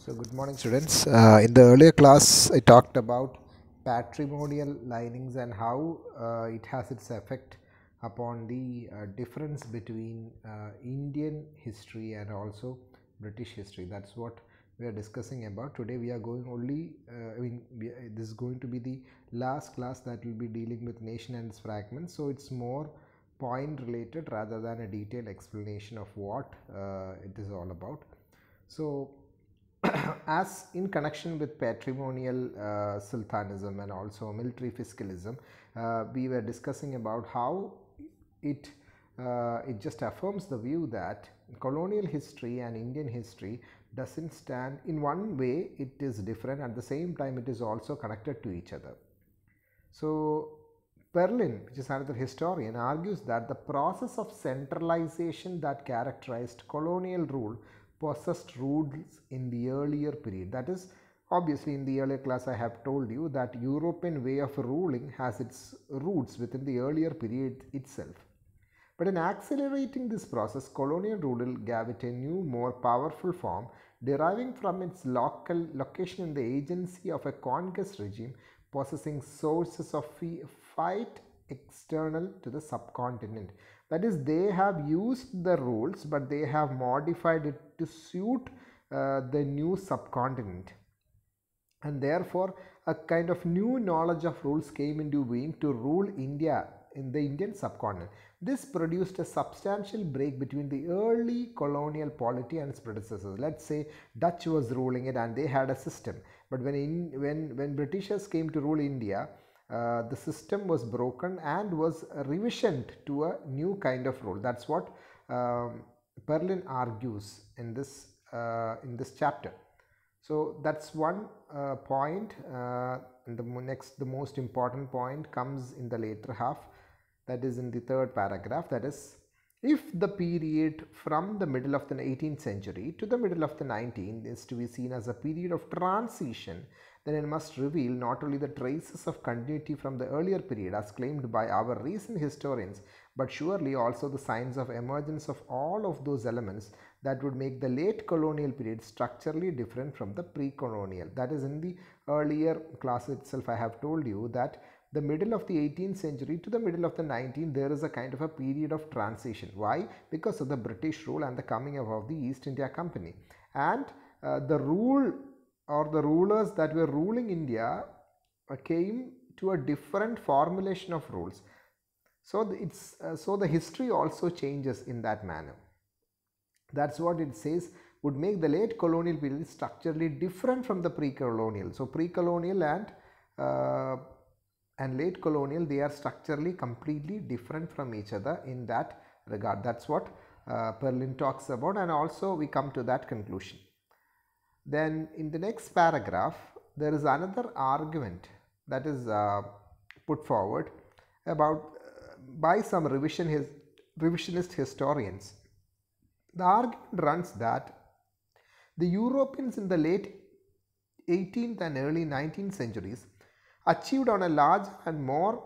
So, good morning, students. In the earlier class, I talked about patrimonial linings and how it has its effect upon the difference between Indian history and also British history. That's what we are discussing about. Today, we are going only, this is going to be the last class that will be dealing with nation and its fragments. So, it's more point related rather than a detailed explanation of what it is all about. So, as in connection with patrimonial sultanism and also military fiscalism, we were discussing about how it it just affirms the view that colonial history and Indian history doesn't stand in one way. It is different, at the same time it is also connected to each other. So Perlin, which is another historian, argues that the process of centralization that characterized colonial rule possessed roots in the earlier period. That is, obviously in the earlier class I have told you that European way of ruling has its roots within the earlier period itself. But in accelerating this process, colonial rule gave it a new, more powerful form, deriving from its location in the agency of a conquest regime possessing sources of fight external to the subcontinent. That is, they have used the rules, but they have modified it to suit the new subcontinent. And therefore, a kind of new knowledge of rules came into being to rule India in the Indian subcontinent. This produced a substantial break between the early colonial polity and its predecessors. Let's say Dutch was ruling it and they had a system, but when Britishers came to rule India, the system was broken and was revisioned to a new kind of rule. That's what Perlin argues in this chapter. So that's one point. And the most important point comes in the later half, that is in the third paragraph. That is, if the period from the middle of the 18th century to the middle of the 19th is to be seen as a period of transition, then it must reveal not only the traces of continuity from the earlier period as claimed by our recent historians, but surely also the signs of emergence of all of those elements that would make the late colonial period structurally different from the pre-colonial. That is, in the earlier class itself I have told you that the middle of the 18th century to the middle of the 19th, there is a kind of a period of transition. Why? Because of the British rule and the coming of the East India Company. And the rule or the rulers that were ruling India came to a different formulation of rules. So so the history also changes in that manner. That's what it says would make the late colonial period structurally different from the pre-colonial. So pre-colonial and late colonial, they are structurally completely different from each other in that regard. That's what Perlin talks about, and also we come to that conclusion. Then in the next paragraph, there is another argument that is put forward about by some revisionist historians. The argument runs that the Europeans in the late 18th and early 19th centuries achieved on a larger and more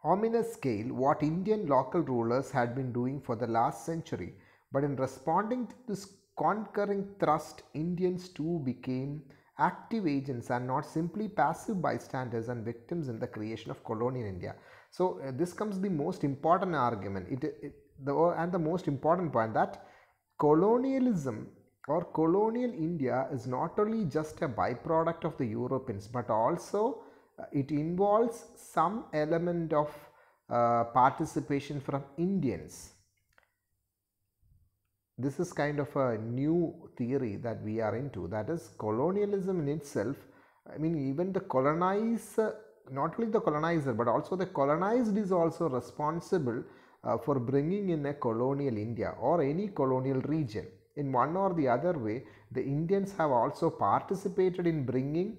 ominous scale what Indian local rulers had been doing for the last century. But in responding to this conquering thrust, Indians too became active agents and not simply passive bystanders and victims in the creation of colonial India. So this comes the most important argument and the most important point, that colonialism or colonial India is not only just a byproduct of the Europeans, but also it involves some element of participation from Indians. This is kind of a new theory that we are into, that is colonialism in itself. I mean, even the colonizer, not only the colonizer but also the colonized is also responsible for bringing in a colonial India or any colonial region. In one or the other way, the Indians have also participated in bringing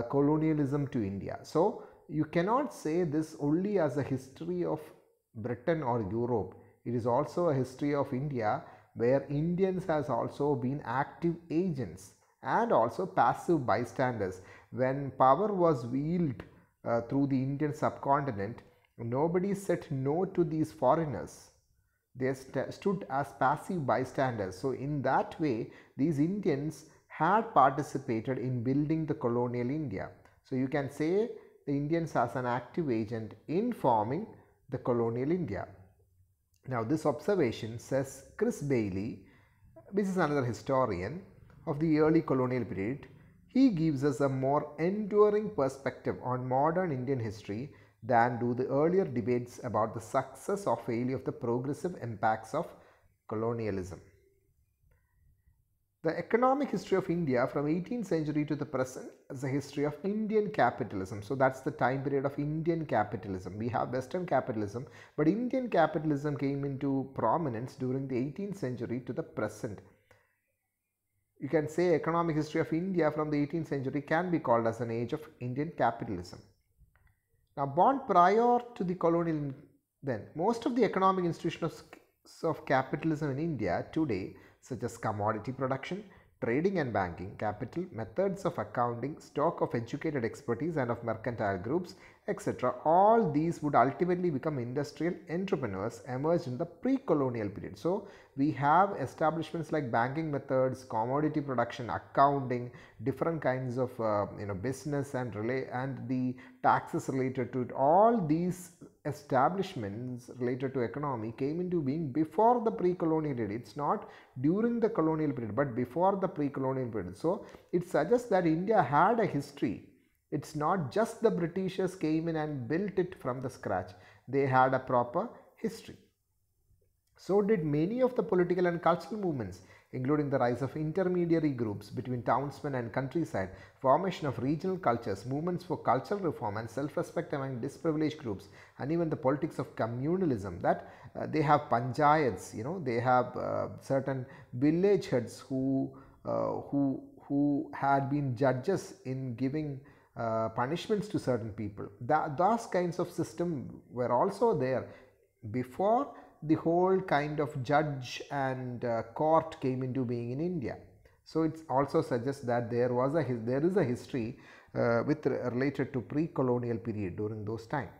colonialism to India. So you cannot say this only as a history of Britain or Europe. It is also a history of India, where Indians has also been active agents and also passive bystanders. When power was wielded through the Indian subcontinent, nobody said no to these foreigners. They stood as passive bystanders. So in that way, these Indians had participated in building the colonial India. So you can say the Indians as an active agent in forming the colonial India. Now this observation, says Chris Bailey, which is another historian of the early colonial period, he gives us a more enduring perspective on modern Indian history than do the earlier debates about the success or failure of the progressive impacts of colonialism. The economic history of India from 18th century to the present is a history of Indian capitalism. So that's the time period of Indian capitalism. We have Western capitalism, but Indian capitalism came into prominence during the 18th century to the present. You can say economic history of India from the 18th century can be called as an age of Indian capitalism. Now, born prior to the colonial, then most of the economic institutions of capitalism in India today, such as commodity production, trading and banking, capital, methods of accounting, stock of educated expertise and of mercantile groups, etc. All these would ultimately become industrial entrepreneurs emerged in the pre-colonial period. So we have establishments like banking methods, commodity production, accounting, different kinds of business and the taxes related to it. All these establishments related to economy came into being before the pre-colonial period. It's not during the colonial period, but before the pre-colonial period. So it suggests that India had a history. It's not just the Britishers came in and built it from the scratch. They had a proper history. So did many of the political and cultural movements, including the rise of intermediary groups between townsmen and countryside, formation of regional cultures, movements for cultural reform and self-respect among disadvantaged groups, and even the politics of communalism, that they have panchayats, they have certain village heads who had been judges in giving punishments to certain people. Those kinds of systems were also there before the whole kind of judge and court came into being in India. So it also suggests that there is a history related to pre-colonial period during those times.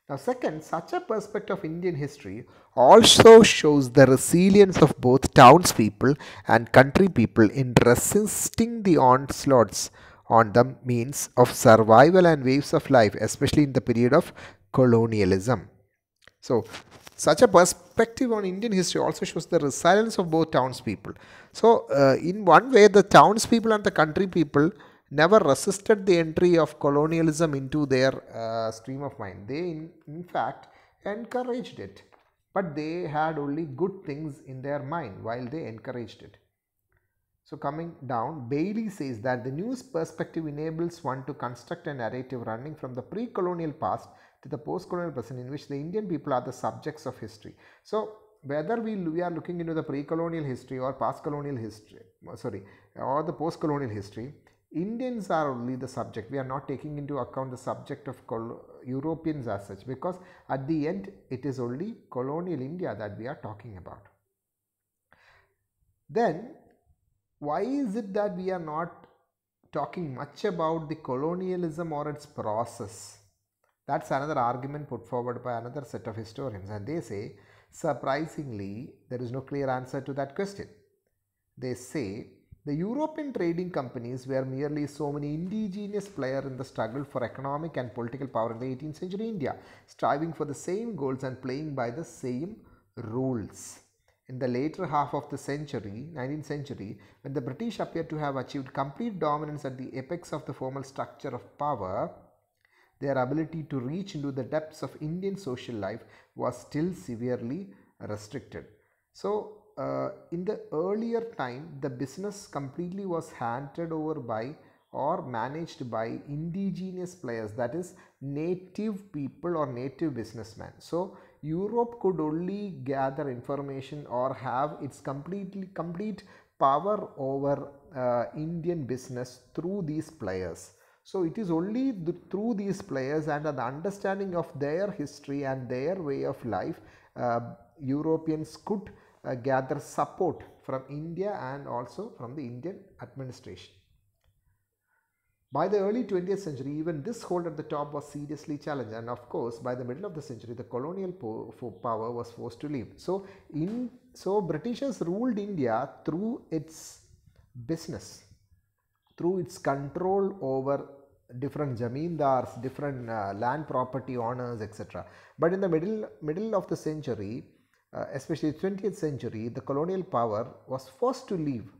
Now second, such a perspective of Indian history also shows the resilience of both townspeople and country people in resisting the onslaughts on the means of survival and waves of life, especially in the period of colonialism. So such a perspective on Indian history also shows the resilience of both townspeople. So in one way, the townspeople and the country people never resisted the entry of colonialism into their stream of mind. They in fact encouraged it, but they had only good things in their mind while they encouraged it. So coming down, Bailey says that the news perspective enables one to construct a narrative running from the pre-colonial past to the post-colonial present, in which the Indian people are the subjects of history. So whether we are looking into the pre-colonial history or post-colonial history, or the post-colonial history, Indians are only the subject. We are not taking into account the subject of Europeans as such, because at the end it is only colonial India that we are talking about. Then why is it that we are not talking much about the colonialism or its process? That's another argument put forward by another set of historians, and they say, surprisingly, there is no clear answer to that question. They say the European trading companies were merely so many indigenous players in the struggle for economic and political power in the 18th century India, striving for the same goals and playing by the same rules. In the later half of the century, 19th century, when the British appeared to have achieved complete dominance at the apex of the formal structure of power, their ability to reach into the depths of Indian social life was still severely restricted. So, in the earlier time, the business completely was handed over by or managed by indigenous players, that is native people or native businessmen. So Europe could only gather information or have its complete power over Indian business through these players. So it is only through these players and the understanding of their history and their way of life, Europeans could gather support from India and also from the Indian administration. By the early 20th century, even this hold at the top was seriously challenged, and of course, by the middle of the century, the colonial power was forced to leave. So Britishers ruled India through its business, through its control over different zamindars, different land property owners, etc. But in the middle of the century, especially 20th century, the colonial power was forced to leave,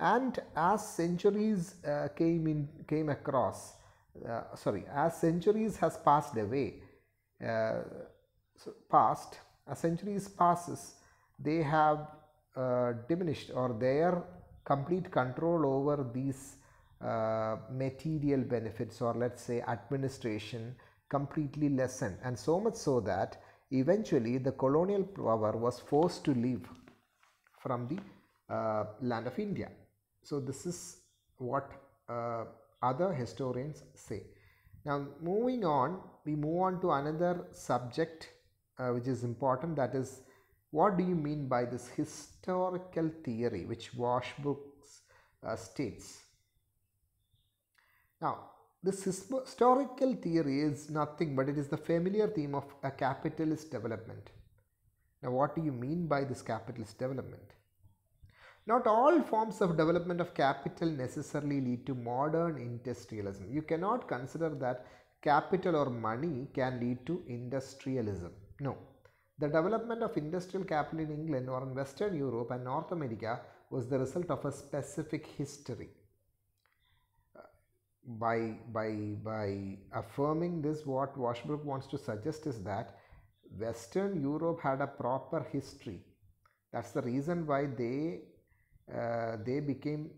and as centuries came across, as centuries has passed away, uh, past as centuries passes, they have diminished, or their complete control over these material benefits, or let's say administration, completely lessened, and so much so that eventually the colonial power was forced to leave from the land of India. So this is what other historians say. Now moving on, we move on to another subject which is important, that is, what do you mean by this historical theory which Washbrook states? Now, this historical theory is nothing but it is the familiar theme of a capitalist development. Now, what do you mean by this capitalist development? Not all forms of development of capital necessarily lead to modern industrialism. You cannot consider that capital or money can lead to industrialism. No. The development of industrial capital in England or in Western Europe and North America was the result of a specific history. By affirming this, what Washbrook wants to suggest is that Western Europe had a proper history. That's the reason why they became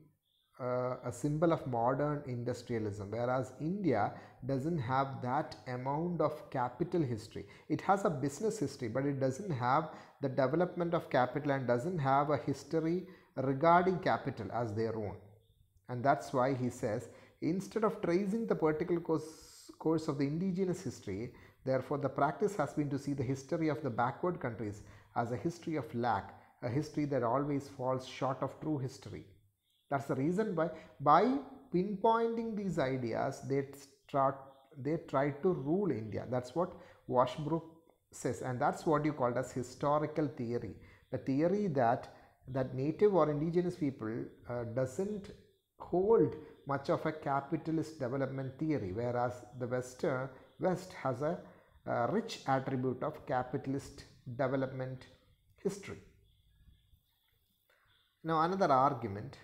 a symbol of modern industrialism, whereas India doesn't have that amount of capital history. It has a business history, but it doesn't have the development of capital and doesn't have a history regarding capital as their own. And that's why he says, instead of tracing the particular course of the indigenous history, therefore the practice has been to see the history of the backward countries as a history of lack, a history that always falls short of true history. That's the reason why, by pinpointing these ideas, they try to rule India. That's what Washbrook says, and that's what you call as historical theory. The theory that native or indigenous people doesn't hold much of a capitalist development theory, whereas the West has a rich attribute of capitalist development history. Now another argument,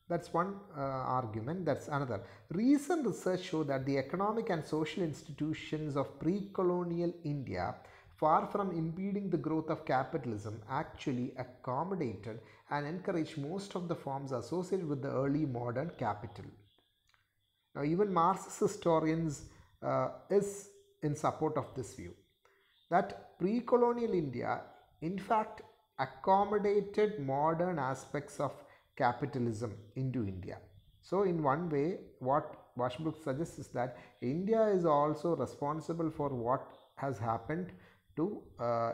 that's one argument. That's another. Recent research show that the economic and social institutions of pre-colonial India, far from impeding the growth of capitalism, actually accommodated and encouraged most of the forms associated with the early modern capital. Now even Marxist historians is in support of this view, that pre-colonial India in fact accommodated modern aspects of capitalism into India. So in one way, what Washbrook suggests is that India is also responsible for what has happened to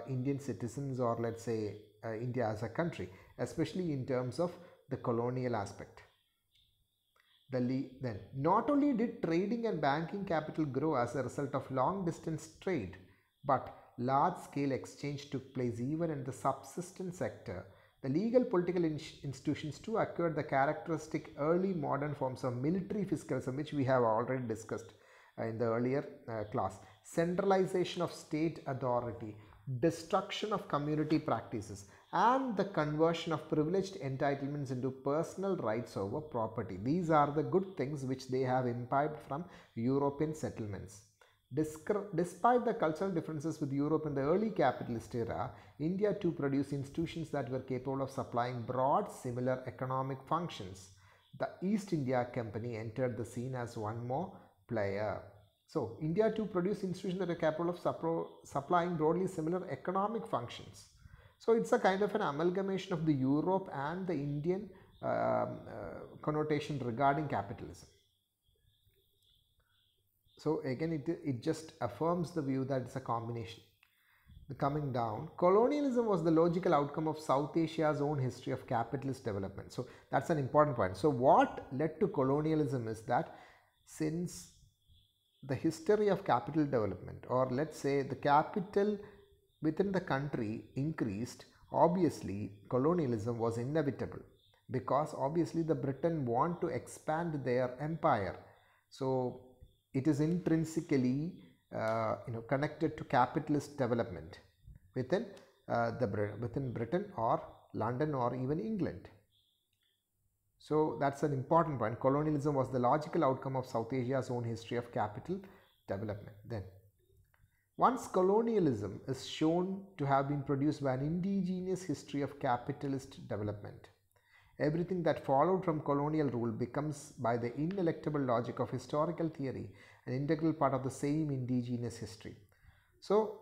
Indian citizens, or let's say India as a country, especially in terms of the colonial aspect. Then not only did trading and banking capital grow as a result of long distance trade, but large scale exchange took place even in the subsistence sector. The legal political institutions too acquired the characteristic early modern forms of military fiscalism, which we have already discussed in the earlier class. Centralization of state authority, destruction of community practices, and the conversion of privileged entitlements into personal rights over property. These are the good things which they have imbibed from European settlements. Despite the cultural differences with Europe in the early capitalist era, India too produced institutions that were capable of supplying broad similar economic functions. The East India Company entered the scene as one more player. So, India too produced institutions that are capable of supplying broadly similar economic functions. So, it's a kind of an amalgamation of the Europe and the Indian connotation regarding capitalism. So again, it just affirms the view that it's a combination. Coming down, colonialism was the logical outcome of South Asia's own history of capitalist development. So that's an important point. So what led to colonialism is that since the history of capital development, or let's say the capital within the country increased, obviously colonialism was inevitable, because obviously the Britain want to expand their empire. So it is intrinsically connected to capitalist development within within Britain or London or even England. So that's an important point. Colonialism was the logical outcome of South Asia's own history of capital development. Then, once colonialism is shown to have been produced by an indigenous history of capitalist development, everything that followed from colonial rule becomes, by the ineluctable logic of historical theory, an integral part of the same indigenous history. So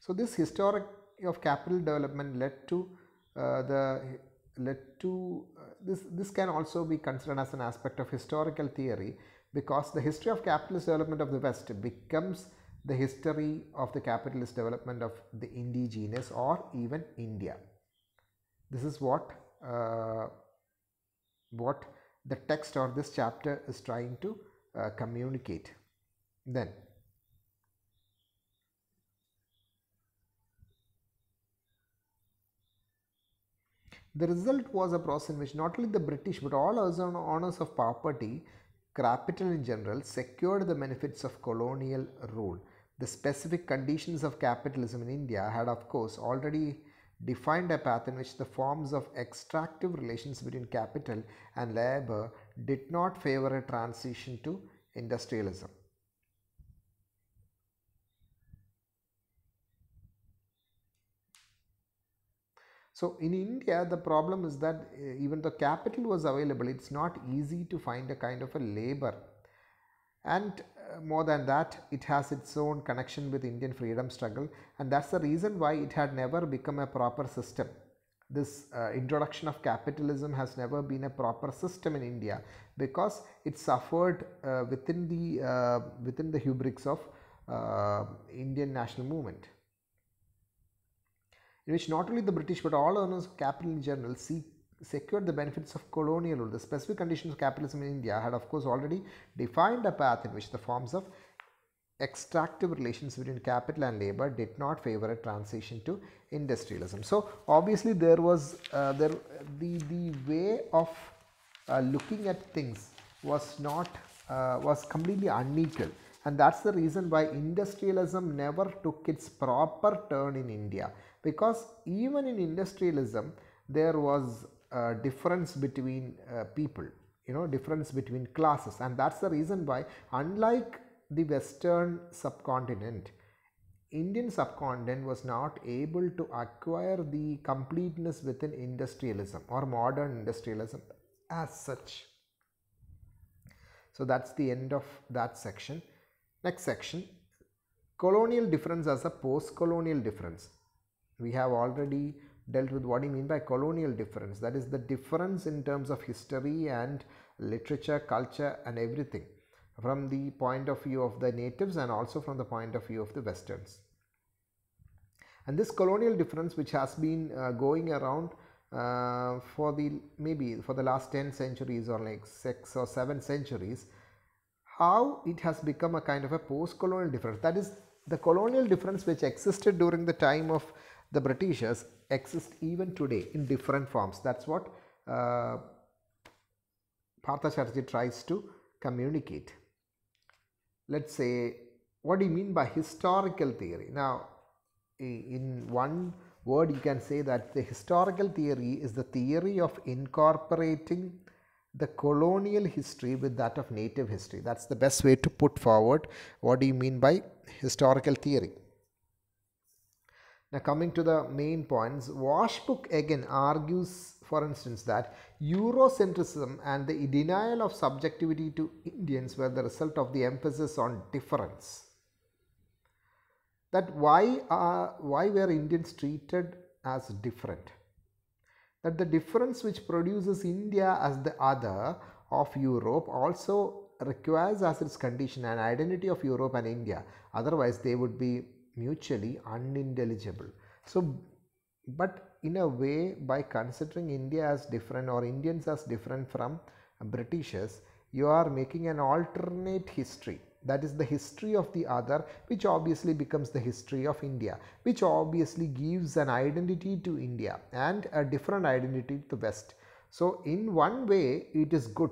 this historic of capital development led to this can also be considered as an aspect of historical theory, because the history of capitalist development of the West becomes the history of the capitalist development of the indigenous or even India. This is what the text or this chapter is trying to communicate. Then the result was a process in which not only the British but all other owners of property, capital in general, secured the benefits of colonial rule. The specific conditions of capitalism in India had of course already defined a path in which the forms of extractive relations between capital and labor did not favor a transition to industrialism. So in India, the problem is that even though capital was available, it's not easy to find a kind of a labor. And more than that, it has its own connection with Indian freedom struggle, and that's the reason why it had never become a proper system. This introduction of capitalism has never been a proper system in India, because it suffered within the rubrics of Indian national movement, in which not only the British but all owners of capital in general secured the benefits of colonial rule. The specific conditions of capitalism in India had of course already defined a path in which the forms of extractive relations between capital and labor did not favor a transition to industrialism. So obviously there was the way of looking at things was completely unequal, and that's the reason why industrialism never took its proper turn in India, because even in industrialism there was a difference between people, difference between classes, and that's the reason why, unlike the Western subcontinent, Indian subcontinent was not able to acquire the completeness within industrialism or modern industrialism as such. So that's the end of that section. Next section, colonial difference as a post-colonial difference. We have already dealt with what do you mean by colonial difference. That is the difference in terms of history and literature, culture and everything, from the point of view of the natives and also from the point of view of the Westerns. And this colonial difference, which has been going around for the last 10 centuries or like 6 or 7 centuries, how it has become a kind of a post-colonial difference. That is, the colonial difference which existed during the time of the Britishers exists even today in different forms. That's what Partha tries to communicate. Let's say, what do you mean by historical theory? Now, in one word you can say that the historical theory is the theory of incorporating the colonial history with that of native history. That's the best way to put forward what do you mean by historical theory. Now coming to the main points, Washbook again argues, for instance, that Eurocentrism and the denial of subjectivity to Indians were the result of the emphasis on difference. That why were Indians treated as different? That the difference which produces India as the other of Europe also requires as its condition an identity of Europe and India, otherwise they would be mutually unintelligible. So, but in a way, by considering India as different or Indians as different from Britishers, you are making an alternate history, that is the history of the other, which obviously becomes the history of India, which obviously gives an identity to India and a different identity to the West. So in one way it is good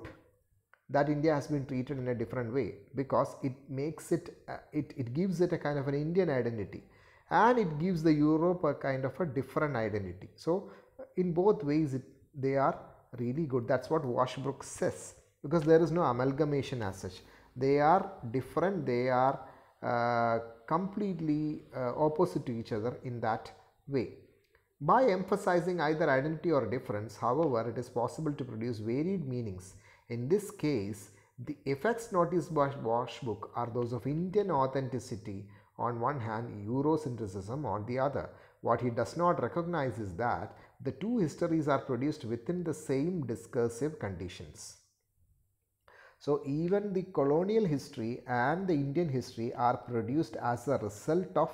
that India has been treated in a different way, because it makes it, it gives it a kind of an Indian identity, and it gives the Europe a kind of a different identity. So in both ways they are really good. That's what Washbrook says, because there is no amalgamation as such. They are different, they are completely opposite to each other in that way. By emphasizing either identity or difference, however, it is possible to produce varied meanings. In this case, the effects noticed by Washbook are those of Indian authenticity on one hand, Eurocentrism on the other. What he does not recognize is that the two histories are produced within the same discursive conditions. So even the colonial history and the Indian history are produced as a result of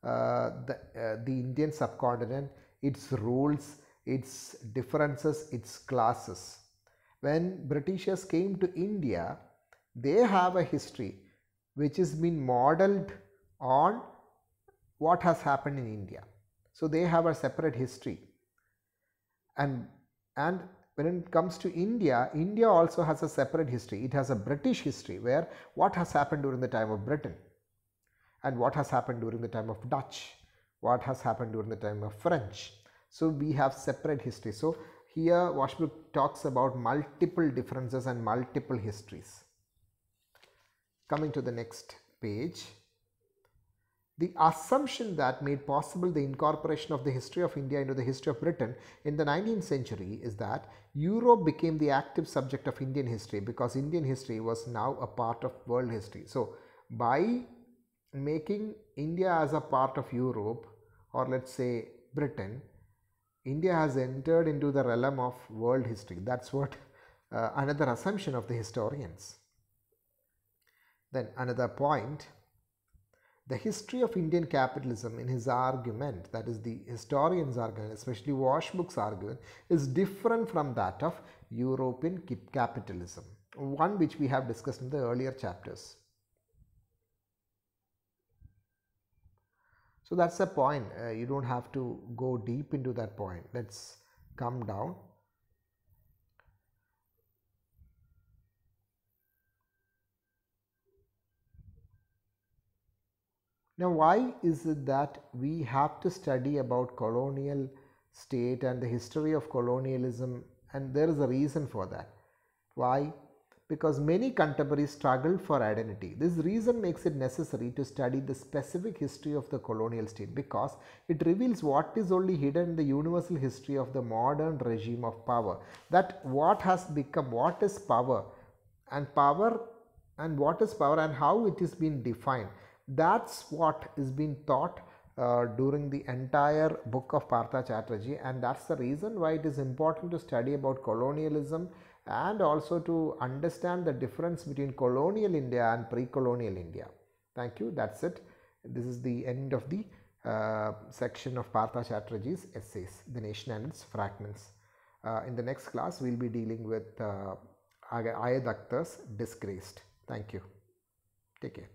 the Indian subcontinent, its rules, its differences, its classes. When Britishers came to India, they have a history which has been modeled on what has happened in India. So they have a separate history. And when it comes to India, India also has a separate history. It has a British history, where what has happened during the time of Britain, and what has happened during the time of Dutch, what has happened during the time of French. So we have separate history. So here Washbrook talks about multiple differences and multiple histories. Coming to the next page. The assumption that made possible the incorporation of the history of India into the history of Britain in the 19th century is that Europe became the active subject of Indian history, because Indian history was now a part of world history. So by making India as a part of Europe, or let's say Britain, India has entered into the realm of world history. That's what another assumption of the historians. Then another point. The history of Indian capitalism in his argument, that is the historian's argument, especially Washbook's argument, is different from that of European capitalism, one which we have discussed in the earlier chapters. So that's a point. You don't have to go deep into that point. Let's come down. Now, why is it that we have to study about colonial state and the history of colonialism? And there is a reason for that. Why? Because many contemporaries struggle for identity. This reason makes it necessary to study the specific history of the colonial state, because it reveals what is only hidden in the universal history of the modern regime of power. That what has become, what is power, and what is power and how it is being defined. That's what is being taught during the entire book of Partha Chatterjee, and that's the reason why it is important to study about colonialism and also to understand the difference between colonial India and pre-colonial India. Thank you. That's it. This is the end of the section of Partha Chatterjee's essays, The Nation and its Fragments. In the next class, we will be dealing with Ayad Akhtar's Disgraced. Thank you. Take care.